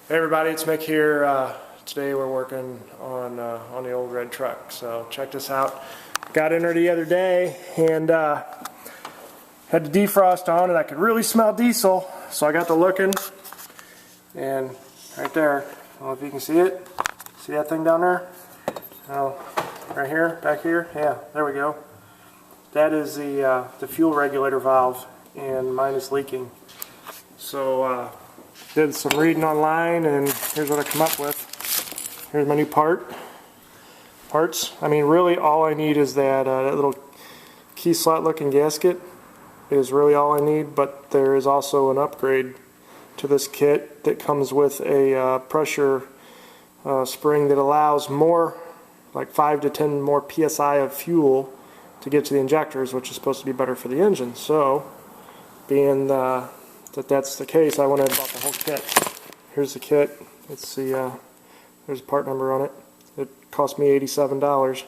Hey everybody, it's Mick here. Today we're working on the old red truck. So check this out. Got in there the other day and had the defrost on, and I could really smell diesel. So I got to looking, and right there, I don't know if you can see it. See that thing down there? Oh, right here, back here. Yeah, there we go. That is the fuel regulator valve, and mine is leaking. So did some reading online, and here's what I come up with. Here's my new parts. I mean, really all I need is that little key slot looking gasket is really all I need, but there is also an upgrade to this kit that comes with a pressure spring that allows more, like 5 to 10 more psi of fuel to get to the injectors, which is supposed to be better for the engine. So being that's the case, I went ahead and bought the whole kit. Here's the kit. It's there's a part number on it. It cost me $87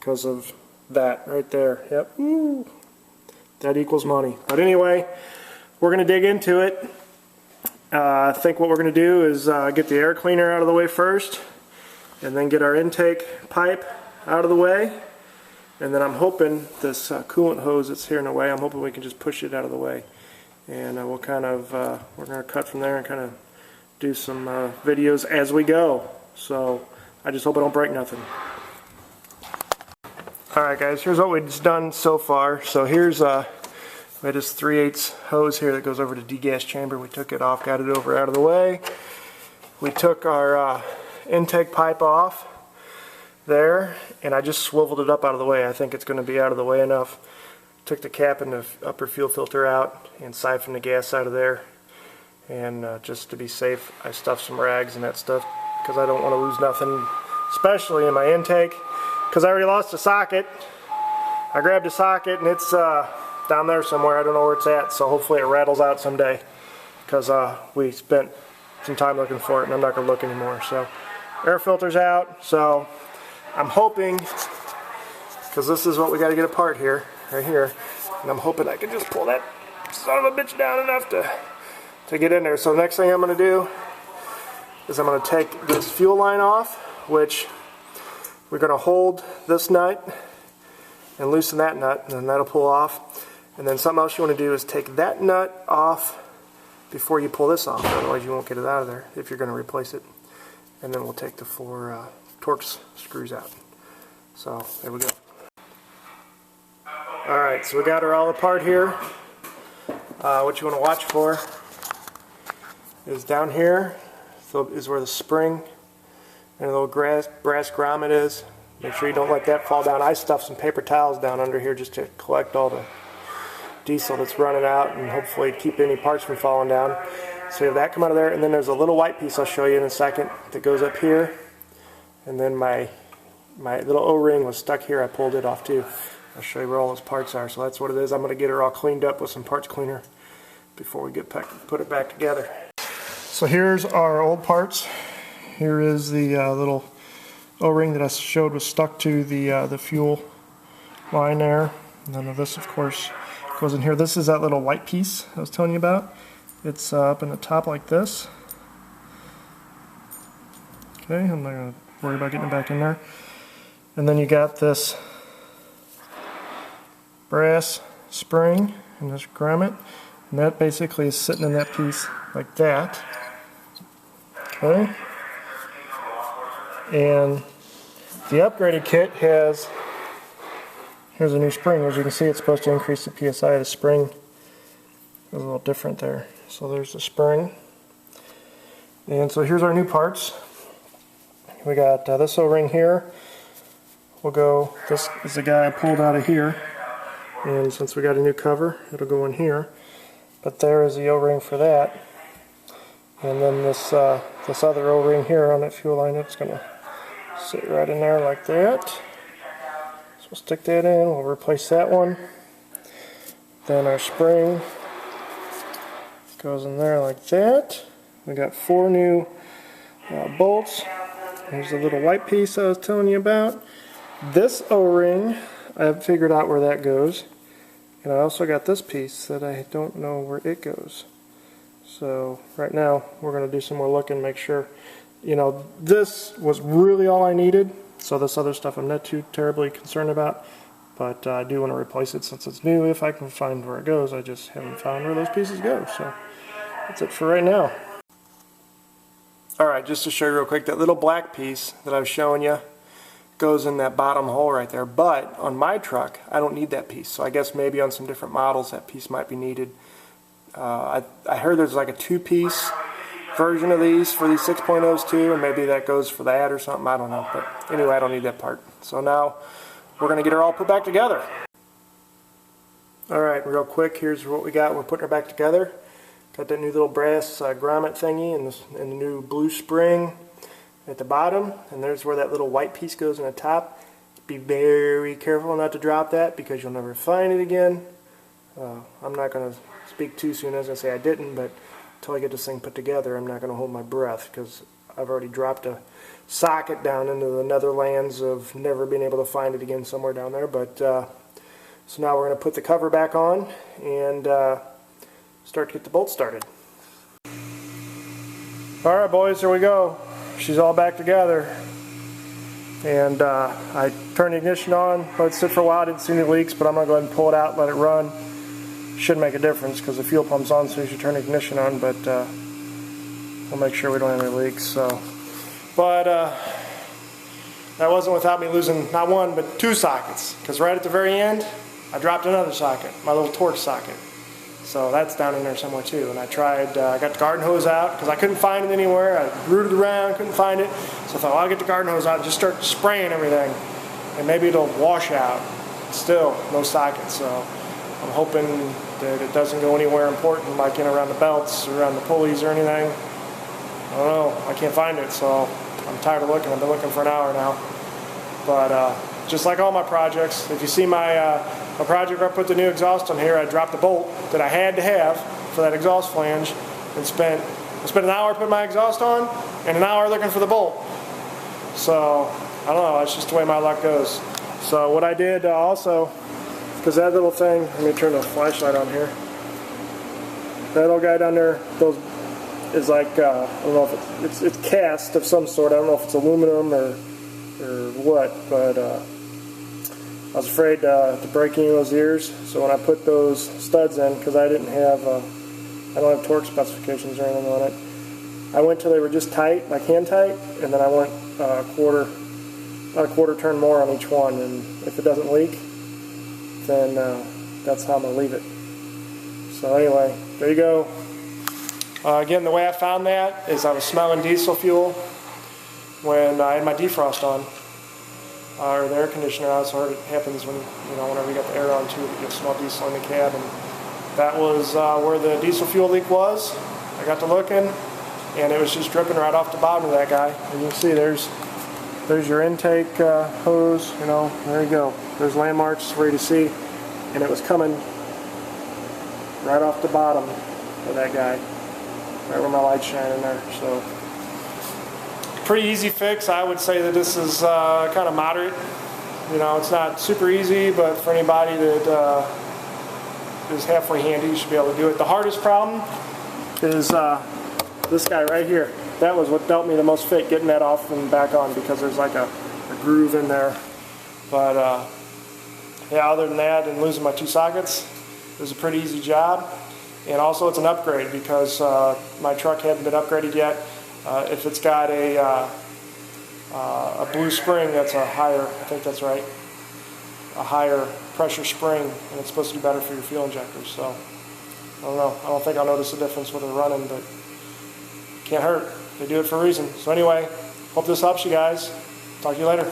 because of that right there. Yep. Ooh. That equals money. But anyway, we're going to dig into it. I think what we're going to do is get the air cleaner out of the way first, and then get our intake pipe out of the way. And then I'm hoping this coolant hose that's here in the way, I'm hoping we can just push it out of the way. And we'll kind of, we're going to cut from there and kind of do some videos as we go. So I just hope I don't break nothing. Alright guys, here's what we've done so far. So here's we had this 3/8 hose here that goes over to the degas chamber. We took it off, got it over out of the way. We took our intake pipe off there, and I just swiveled it up out of the way. I think it's going to be out of the way enough. Took the cap and the upper fuel filter out and siphoned the gas out of there. And just to be safe, I stuffed some rags and that stuff because I don't want to lose nothing, especially in my intake, because I already lost the socket. I grabbed the socket and it's down there somewhere. I don't know where it's at, so hopefully it rattles out someday, because we spent some time looking for it and I'm not going to look anymore. So air filter's out, so I'm hoping, because this is what we got to get apart here, right here, and I'm hoping I can just pull that son of a bitch down enough to get in there. So the next thing I'm going to do is I'm going to take this fuel line off, which we're going to hold this nut and loosen that nut, and then that'll pull off. And then something else you want to do is take that nut off before you pull this off, otherwise you won't get it out of there if you're going to replace it. And then we'll take the 4 Torx screws out. So there we go. Alright, so we got her all apart here. What you want to watch for is down here, so is where the spring and a little brass grommet is. Make sure you don't let that fall down. I stuffed some paper towels down under here just to collect all the diesel that's running out and hopefully keep any parts from falling down. So you have that come out of there, and then there's a little white piece I'll show you in a second that goes up here. And then my little O-ring was stuck here. I pulled it off too. I'll show you where all those parts are. So that's what it is. I'm going to get her all cleaned up with some parts cleaner before we put it back together. So here's our old parts. Here is the little O-ring that I showed was stuck to the fuel line there. And then this, of course, goes in here. This is that little white piece I was telling you about. It's up in the top like this. Okay, I'm not going to worry about getting it back in there. And then you got this brass spring and this grommet, and that basically is sitting in that piece like that. Okay, and the upgraded kit has, here's a new spring. As you can see, it's supposed to increase the PSI of the spring. It's a little different there. So there's the spring, and so here's our new parts. We got this O-ring here. This is the guy I pulled out of here. And since we got a new cover, it'll go in here. But there is the O-ring for that. And then this other O-ring here on that fuel line, it's going to sit right in there like that. So we'll stick that in, we'll replace that one. Then our spring goes in there like that. We got 4 new bolts. Here's the little white piece I was telling you about. This O-ring, I've figured out where that goes. And I also got this piece that I don't know where it goes. So right now we're going to do some more looking, make sure, you know, this was really all I needed. So this other stuff I'm not too terribly concerned about, but I do want to replace it since it's new. If I can find where it goes, I just haven't found where those pieces go. So that's it for right now. Alright, just to show you real quick, that little black piece that I was showing you goes in that bottom hole right there, but on my truck I don't need that piece, so I guess maybe on some different models that piece might be needed. I heard there's like a 2-piece version of these for these 6.0s too, and maybe that goes for that or something, I don't know, but anyway, I don't need that part. So now we're going to get her all put back together. Alright, real quick, here's what we got. We're putting her back together. Got that new little brass grommet thingy and the new blue spring at the bottom, and there's where that little white piece goes in the top. Be very careful not to drop that because you'll never find it again. I'm not going to speak too soon. I was going to say I didn't, but until I get this thing put together, I'm not going to hold my breath because I've already dropped a socket down into the netherlands of never being able to find it again somewhere down there. But so now we're going to put the cover back on and start to get the bolts started. Alright boys, here we go. She's all back together. And I turned the ignition on, let it sit for a while. I didn't see any leaks, but I'm going to go ahead and pull it out, let it run. Shouldn't make a difference because the fuel pump's on, so you should turn the ignition on, but we'll make sure we don't have any leaks. So, but that wasn't without me losing not one, but 2 sockets, because right at the very end, I dropped another socket, my little torque socket. So that's down in there somewhere too. And I tried, I got the garden hose out because I couldn't find it anywhere. I rooted around, couldn't find it. So I thought, well, I'll get the garden hose out and just start spraying everything. And maybe it'll wash out. Still, no socket. So I'm hoping that it doesn't go anywhere important, like in around the belts, or around the pulleys or anything. I don't know. I can't find it, so I'm tired of looking. I've been looking for an hour now. But just like all my projects, if you see my project where I put the new exhaust on here, I dropped the bolt that I had to have for that exhaust flange and spent an hour putting my exhaust on and an hour looking for the bolt. So, I don't know, that's just the way my luck goes. So what I did also, because that little thing, let me turn the flashlight on here. That little guy down there is like, I don't know if it's cast of some sort. I don't know if it's aluminum or what, but I was afraid to break any of those ears, so when I put those studs in, because I don't have torque specifications or anything on it, I went till they were just tight, like hand tight, and then I went about a quarter turn more on each one, and if it doesn't leak, then that's how I'm going to leave it. So anyway, there you go. Again, the way I found that is I was smelling diesel fuel when I had my defrost on. Or the air conditioner on, so it happens when, whenever you got the air on too, you'll smell diesel in the cab, and that was where the diesel fuel leak was. I got to looking, and it was just dripping right off the bottom of that guy. And you can see there's your intake hose, there you go. There's landmarks for you to see, and it was coming right off the bottom of that guy, right where my light's shining there. So pretty easy fix. I would say that this is kind of moderate. It's not super easy, but for anybody that is halfway handy, you should be able to do it. The hardest problem is this guy right here. That was what dealt me the most fit, getting that off and back on, because there's like a groove in there. But yeah, other than that and losing my 2 sockets, it was a pretty easy job. And also it's an upgrade because my truck hadn't been upgraded yet. If it's got a blue spring, that's a higher, I think that's right, a higher pressure spring, and it's supposed to be better for your fuel injectors. So, I don't know. I don't think I'll notice a difference with it running, but can't hurt. They do it for a reason. So anyway, hope this helps you guys. Talk to you later.